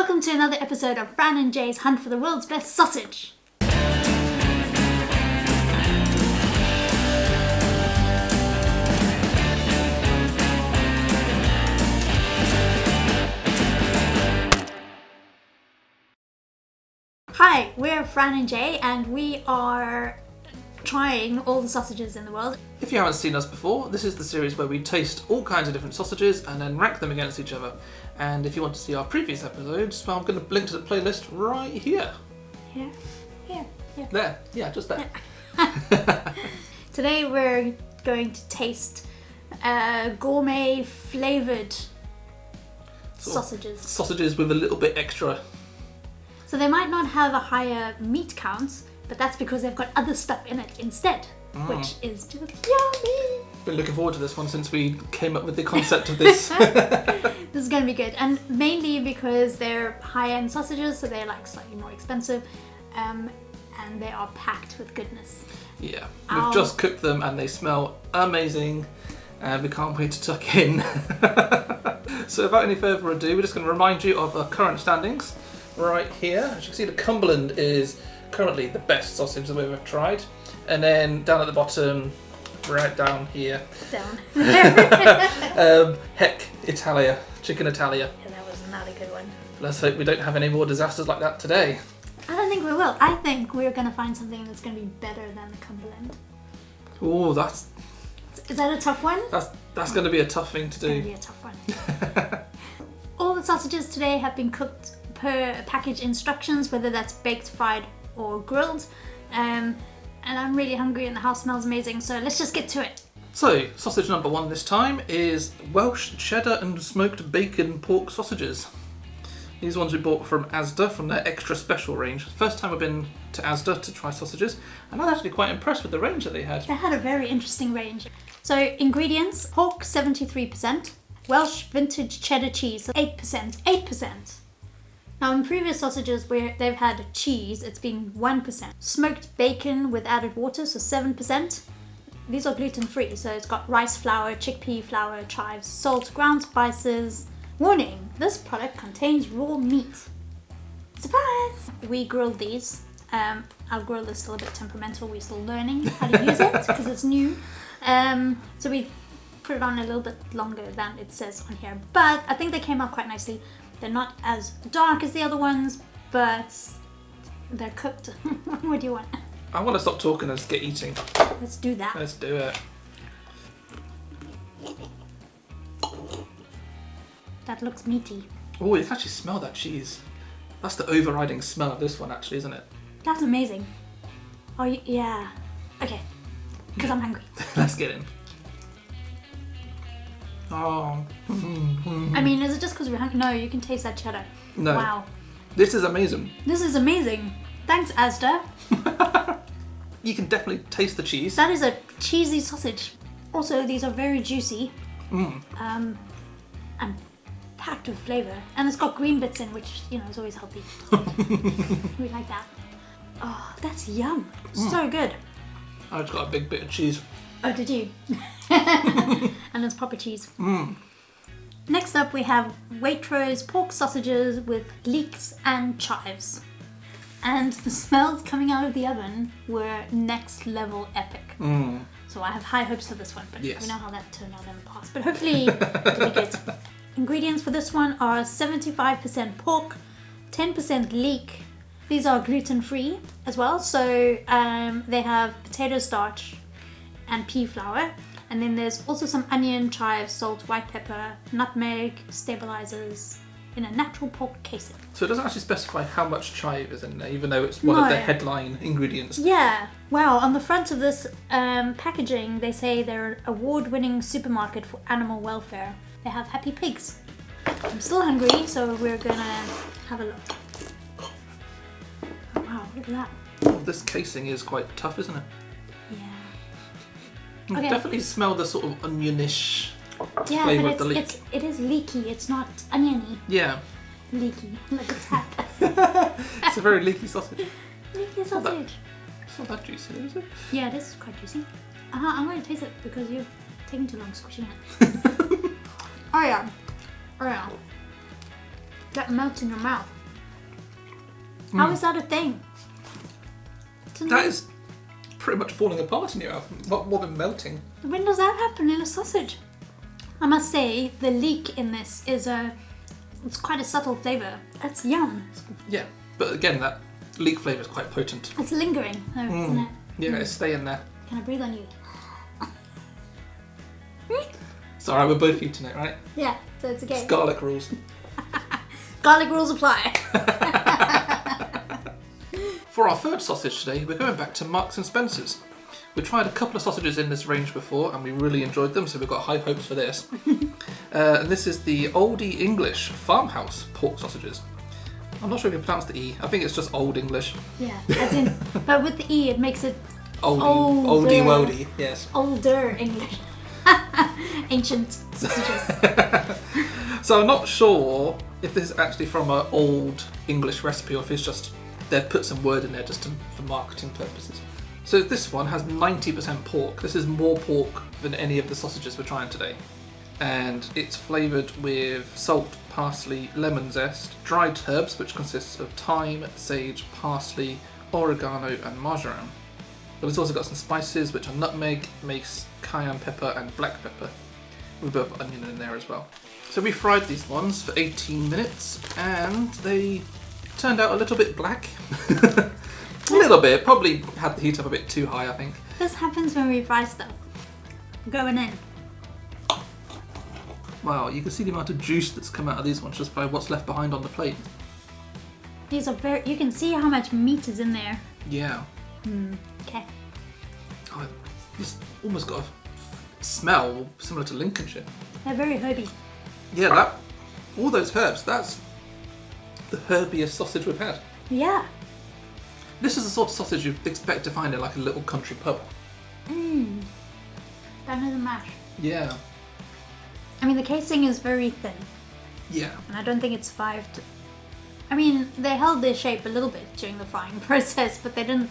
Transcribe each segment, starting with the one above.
Welcome to another episode of Fran and Jay's Hunt for the World's Best Sausage. Hi, we're Fran and Jay and we are trying all the sausages in the world. If you haven't seen us before, this is the series where we taste all kinds of different sausages and then rank them against each other. And if you want to see our previous episodes, well, I'm going to link to the playlist right here. Here. There, yeah, just there. Today we're going to taste gourmet flavoured sausages. Sausages with a little bit extra. So they might not have a higher meat count, but that's because they've got other stuff in it instead, which is just yummy. Been looking forward to this one since we came up with the concept of this. This is going to be good, and mainly because they're high-end sausages, so they're like slightly more expensive, and they are packed with goodness. Yeah, we've just cooked them and they smell amazing, and we can't wait to tuck in. So without any further ado, we're just going to remind you of our current standings right here. As you can see, the Cumberland is currently the best sausage that we've ever tried, and then down at the bottom, right down here, Heck Italia, Chicken Italia. Yeah, that was not a good one. Let's hope we don't have any more disasters like that today. I don't think we will. I think we're going to find something that's going to be better than the Cumberland. Oh, Is that a tough one? That's going to be a tough thing to do. It's going to be a tough one. All the sausages today have been cooked per package instructions, whether that's baked, fried or grilled. And I'm really hungry and the house smells amazing, so let's just get to it. So, sausage number 1 this time is Welsh Cheddar and Smoked Bacon pork sausages. These ones we bought from Asda from their extra special range. First time I've been to Asda to try sausages, and I'm actually quite impressed with the range that they had. They had a very interesting range. So ingredients: pork 73%, Welsh vintage cheddar cheese 8%. Now in previous sausages where they've had cheese, it's been 1%. Smoked bacon with added water, so 7%. These are gluten-free, so it's got rice flour, chickpea flour, chives, salt, ground spices. Warning, this product contains raw meat. Surprise! We grilled these. Our grill is still a bit temperamental. We're still learning how to use it because it's new. So we put it on a little bit longer than it says on here. But I think they came out quite nicely. They're not as dark as the other ones, but they're cooked. What do you want? I want to stop talking and just get eating. Let's do that. Let's do it. That looks meaty. Oh, you can actually smell that cheese. That's the overriding smell of this one, actually, isn't it? That's amazing. Oh, yeah. Okay, because I'm hungry. Let's get in. Oh. I mean, is it just because we're hungry? No, you can taste that cheddar. No. Wow. This is amazing. This is amazing. Thanks, Asda. You can definitely taste the cheese. That is a cheesy sausage. Also, these are very juicy. And packed with flavour. And it's got green bits in, which, you know, is always healthy. We like that. Oh, that's yum. So good. I just got a big bit of cheese. Oh, did you? And it's proper cheese. Next up, we have Waitrose pork sausages with leeks and chives. And the smells coming out of the oven were next level epic. So I have high hopes for this one, but yes. We know how that turned out in the past. But hopefully it'll be good. Ingredients for this one are 75% pork, 10% leek. These are gluten-free as well, so they have potato starch and pea flour. And then there's also some onion, chives, salt, white pepper, nutmeg, stabilizers in a natural pork casing. So it doesn't actually specify how much chive is in there, even though it's one of the headline ingredients. Yeah. Wow, on the front of this packaging, they say they're an award-winning supermarket for animal welfare. They have happy pigs. I'm still hungry, so we're gonna have a look. Oh, wow, look at that. Oh, this casing is quite tough, isn't it? Yeah. You Okay. definitely smell the sort of onionish Yeah, flavour but of the leek. it is leaky. It's not oniony. Yeah. Leaky, like a tap. It's a very leaky sausage. Leaky sausage. It's not that juicy, is it? Yeah, it is quite juicy. I'm going to taste it because you're taking too long squishing it. Oh yeah. That melts in your mouth. How is that a thing? That is pretty much falling apart in your mouth, more than melting. When does that happen in a sausage? I must say, the leek in this is it's quite a subtle flavour. That's yum. Yeah, but again, that leek flavour is quite potent. It's lingering, though, isn't it? Yeah, it's staying there. Can I breathe on you? It's alright, we're both eating it, right? Yeah, so it's okay. It's garlic rules. Garlic rules apply. For our third sausage today, we're going back to Marks and Spencer's. We tried a couple of sausages in this range before and we really enjoyed them, so we've got high hopes for this. And this is the Olde Farmhouse pork sausages. I'm not sure if you pronounce the E. I think it's just Old English. Yeah, as in, but with the E it makes it Oldie Woldy, yes. Older English. Ancient sausages. So I'm not sure if this is actually from an old English recipe or if it's just they've put some word in there just for marketing purposes. So this one has 90% pork. This is more pork than any of the sausages we're trying today. And it's flavoured with salt, parsley, lemon zest, dried herbs, which consists of thyme, sage, parsley, oregano and marjoram. But it's also got some spices, which are nutmeg, mace, cayenne pepper and black pepper, with a bit of onion in there as well. So we fried these ones for 18 minutes and they turned out a little bit black. A little bit, probably had the heat up a bit too high, I think. This happens when we fry stuff. Going in. Wow, you can see the amount of juice that's come out of these ones just by what's left behind on the plate. These are you can see how much meat is in there. Yeah. Okay. Oh, it's almost got a smell similar to Lincolnshire. They're very herby. Yeah, all those herbs, that's the herbiest sausage we've had. Yeah. This is the sort of sausage you'd expect to find in like a little country pub. Mmm. Better than mash. Yeah. I mean, the casing is very thin. Yeah. And I don't think it survived. I mean, they held their shape a little bit during the frying process, but they didn't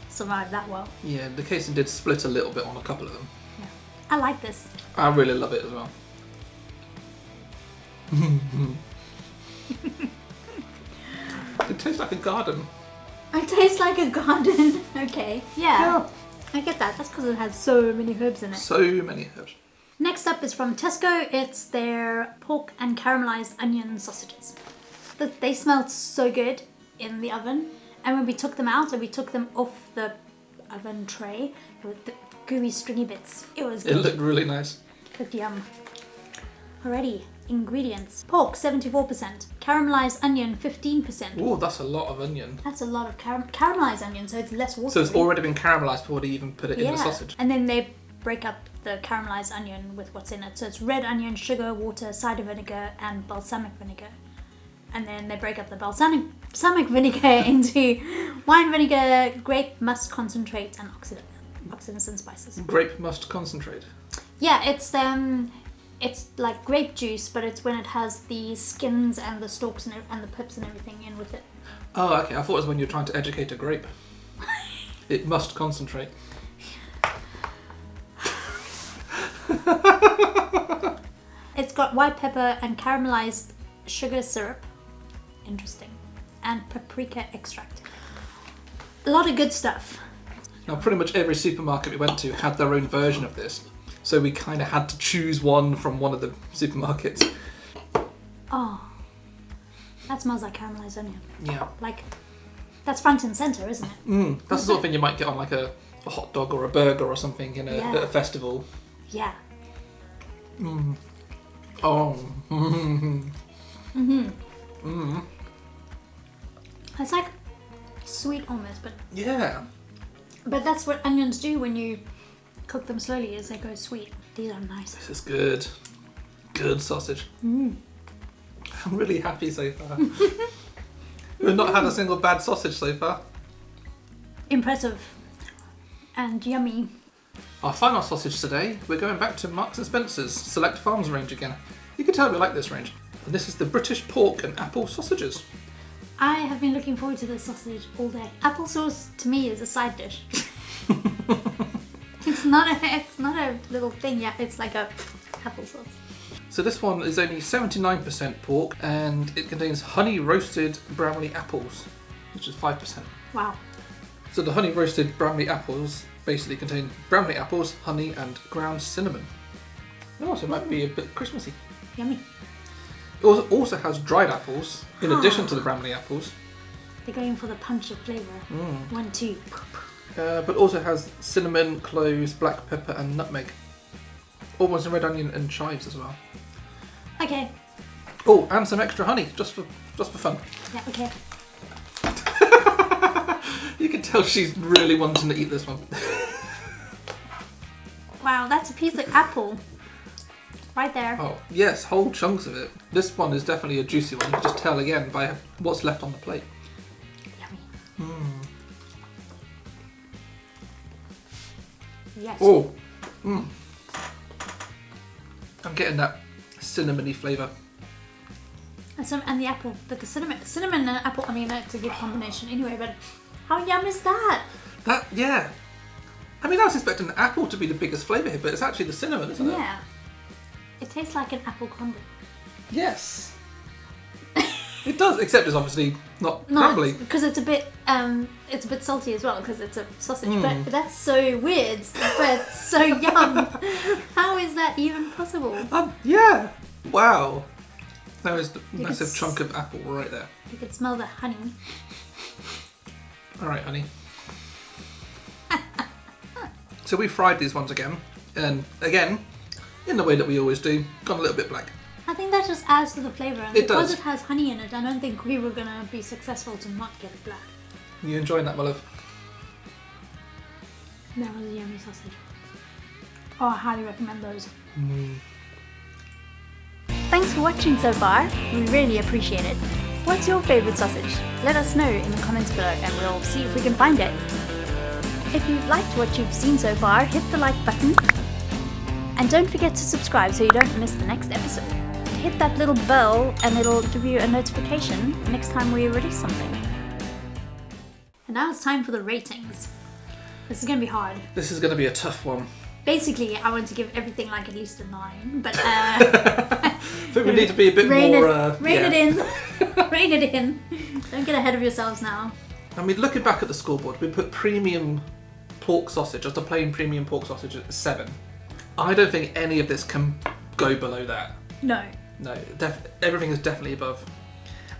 survive that well. Yeah, the casing did split a little bit on a couple of them. Yeah. I like this. I really love it as well. It tastes like a garden. It tastes like a garden. Okay. Yeah. I get that. That's because it has so many herbs in it. So many herbs. Next up is from Tesco. It's their pork and caramelised onion sausages. They smelled so good in the oven. And when we took them out and we took them off the oven tray with the gooey stringy bits, it was good. It looked really nice. Looked yum. Alrighty, ingredients. Pork 74%, caramelised onion 15%. Oh, that's a lot of onion. That's a lot of caramelised onion, so it's less water. So it's already been caramelised before they even put it in the sausage. And then they break up the caramelised onion with what's in it. So it's red onion, sugar, water, cider vinegar and balsamic vinegar. And then they break up the balsamic vinegar into wine vinegar, grape must concentrate and oxidants and spices. Grape must concentrate. Yeah, it's like grape juice, but it's when it has the skins and the stalks and the pips and everything in with it. Oh, okay. I thought it was when you're trying to educate a grape. It must concentrate. It's got white pepper and caramelized sugar syrup. Interesting. And paprika extract. A lot of good stuff. Now, pretty much every supermarket we went to had their own version of this. So we kind of had to choose one from one of the supermarkets. Oh, that smells like caramelized onion. Yeah. Like, that's front and center, isn't it? That's the sort of thing you might get on like a hot dog or a burger or something in at a festival. Yeah. Oh. It's like sweet almost, but Yeah. but that's what onions do when you cook them slowly, is they go sweet. These are nice. This is good. Good sausage. I'm really happy so far. We've not had a single bad sausage so far. Impressive and yummy. Our final sausage today, we're going back to Marks and Spencer's Select Farms range again. You can tell we like this range. And this is the British pork and apple sausages. I have been looking forward to this sausage all day. Applesauce to me is a side dish. It's not a little thing yet. It's like a applesauce. So this one is only 79% pork and it contains honey roasted Brownlee apples. which is 5%. Wow. So the honey roasted Bramley apples basically contain Bramley apples, honey and ground cinnamon. Oh, so it might be a bit Christmassy. Yummy. It also has dried apples in addition to the Bramley apples. They're going for the punch of flavour. 1, 2. But also has cinnamon, cloves, black pepper and nutmeg. Almost some red onion and chives as well. Okay. Oh, and some extra honey, just for fun. Yeah, okay. You can tell she's really wanting to eat this one. Wow, that's a piece of apple. Right there. Oh, yes, whole chunks of it. This one is definitely a juicy one. You can just tell again by what's left on the plate. Yummy. Yes. Oh, I'm getting that cinnamony flavour. And the apple, but the cinnamon and apple, I mean, that's a good combination anyway, but how yum is that? Yeah. I mean, I was expecting the apple to be the biggest flavour here, but it's actually the cinnamon, isn't it? Yeah. It tastes like an apple crumble. Yes. It does, except it's obviously not crumbly. Because it's a bit salty as well, because it's a sausage, but that's so weird, but so yum. How is that even possible? Yeah. Wow. There is a massive chunk of apple right there. You could smell the honey. All right, honey. So we fried these ones again, and again, in the way that we always do, gone a little bit black. I think that just adds to the flavour, and It because does. it has honey in it, I don't think we were going to be successful to not get it black. You enjoying that, my love? That was a yummy sausage. Oh, I highly recommend those. Thanks for watching so far. We really appreciate it. What's your favourite sausage? Let us know in the comments below and we'll see if we can find it. If you've liked what you've seen so far, hit the like button. And don't forget to subscribe so you don't miss the next episode. Hit that little bell and it'll give you a notification next time we release something. And now it's time for the ratings. This is going to be hard. This is going to be a tough one. Basically, I want to give everything like at least a 9, but I think we need to be a bit more... Rein it in. Rein it in. Don't get ahead of yourselves now. I mean, looking back at the scoreboard, we put premium pork sausage, just a plain premium pork sausage at 7. I don't think any of this can go below that. No. No, everything is definitely above.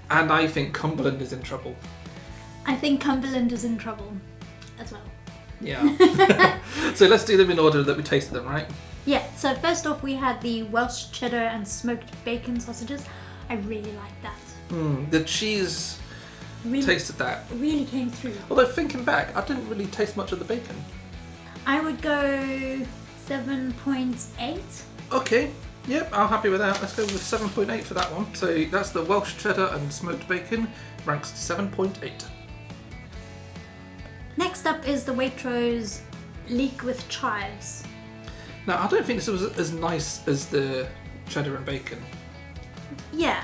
And I think Cumberland is in trouble. I think Cumberland is in trouble as well. Yeah. So let's do them in order that we tasted them, right? Yeah, so first off we had the Welsh Cheddar and Smoked Bacon sausages. I really liked that. The cheese, tasted that. Really came through. Although thinking back, I didn't really taste much of the bacon. I would go 7.8. Okay, yep, I'm happy with that. Let's go with 7.8 for that one. So that's the Welsh Cheddar and Smoked Bacon, ranks 7.8. Next up is the Waitrose Leek with Chives. Now, I don't think this was as nice as the cheddar and bacon. Yeah,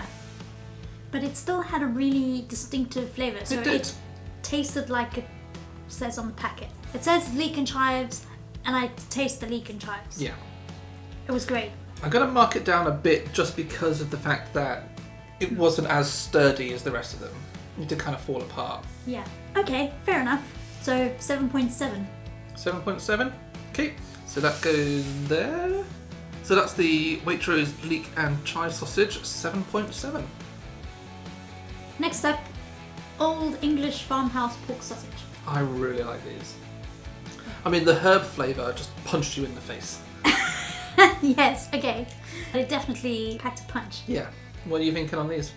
but it still had a really distinctive flavour. So it tasted like it says on the packet. It says Leek and Chives, and I taste the Leek and Chives. Yeah. It was great. I'm going to mark it down a bit just because of the fact that it wasn't as sturdy as the rest of them. It did kind of fall apart. Yeah. Okay, fair enough. So 7.7. 7.7? Okay, so that goes there. So that's the Waitrose Leek and Chive sausage, 7.7. Next up, Old English Farmhouse pork sausage. I really like these. I mean, the herb flavour just punched you in the face. Yes, okay. But it definitely packed a punch. Yeah. What are you thinking on these?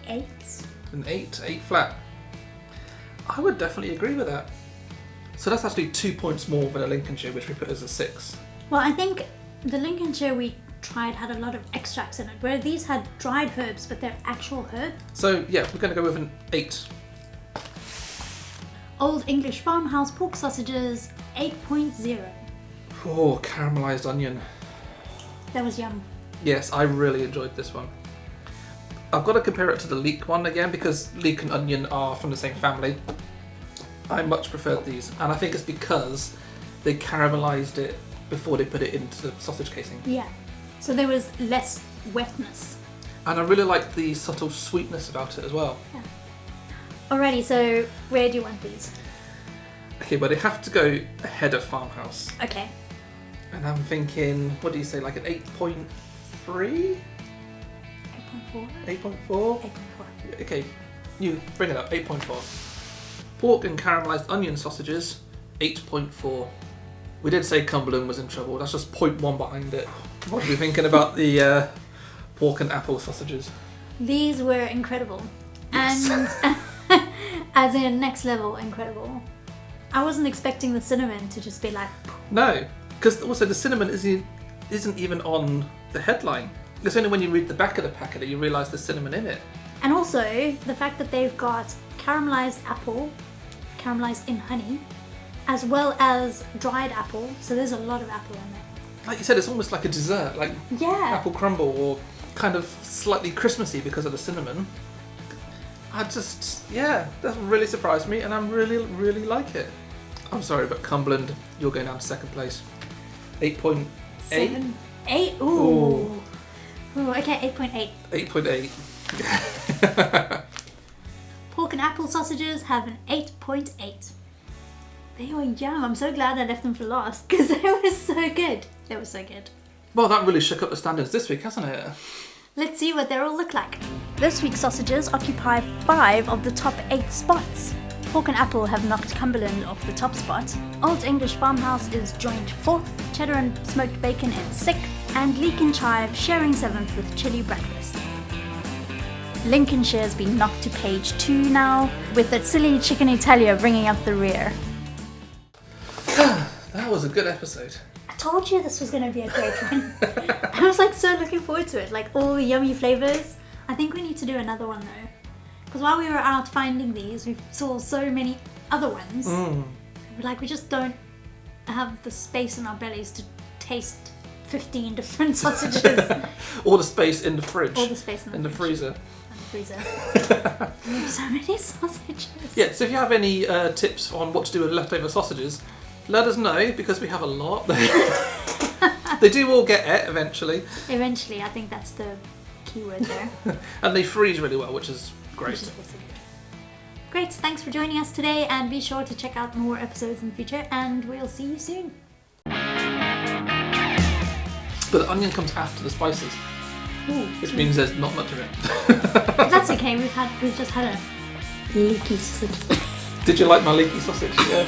8. An 8 flat. I would definitely agree with that. So that's actually 2 points more than a Lincolnshire, which we put as a 6. Well, I think the Lincolnshire we tried had a lot of extracts in it, where these had dried herbs, but they're actual herb. So yeah, we're going to go with an 8. Old English Farmhouse pork sausages, 8.0. Oh, caramelised onion. That was yum. Yes, I really enjoyed this one. I've got to compare it to the leek one again because leek and onion are from the same family. I much preferred these, and I think it's because they caramelised it before they put it into the sausage casing. Yeah, so there was less wetness. And I really liked the subtle sweetness about it as well. Yeah. Alrighty, so where do you want these? Okay, but they have to go ahead of Farmhouse. Okay. And I'm thinking, what do you say, like an 8.3? 8.4? 8.4? 8.4. Okay, you bring it up, 8.4. Pork and caramelised onion sausages, 8.4. We did say Cumberland was in trouble, that's just 0.1 behind it. What are you thinking about the pork and apple sausages? These were incredible. Yes. And as in next level incredible. I wasn't expecting the cinnamon to just be like... No, because also the cinnamon isn't even on the headline. It's only when you read the back of the packet that you realise there's cinnamon in it. And also the fact that they've got caramelised apple, caramelised in honey, as well as dried apple. So there's a lot of apple in there. Like you said, it's almost like a dessert, like apple crumble, or kind of slightly Christmassy because of the cinnamon. That really surprised me, and I really, really like it. I'm sorry, but Cumberland, you're going down to second place. 8.8? 8? Ooh. Ooh, okay, 8.8. 8.8. Pork and apple sausages have an 8.8. They were yum. I'm so glad I left them for last because they were so good. They were so good. Well, that really shook up the standards this week, hasn't it? Let's see what they all look like. This week's sausages occupy 5 of the top 8 spots. Pork and apple have knocked Cumberland off the top spot. Old English Farmhouse is joint 4th, Cheddar and Smoked Bacon in 6th, and Leeks and Chives sharing 7th with chili breakfast. Lincolnshire's been knocked to page 2 now, with that silly chicken Italia bringing up the rear. That was a good episode. I told you this was going to be a great one. I was like so looking forward to it, like all the yummy flavours. I think we need to do another one though. Because while we were out finding these, we saw so many other ones. We just don't have the space in our bellies to taste 15 different sausages. All the space in the fridge. All the space in the freezer. And the freezer. We have so many sausages. Yeah, so if you have any tips on what to do with leftover sausages, let us know, because we have a lot. They do all get it eventually. Eventually, I think that's the key word there. And they freeze really well, which is great. Which is also good. Great, thanks for joining us today, and be sure to check out more episodes in the future, and we'll see you soon. But the onion comes after the spices, which means there's not much of it. But that's okay, we've just had a leaky sausage. Did you like my leaky sausage? Yeah.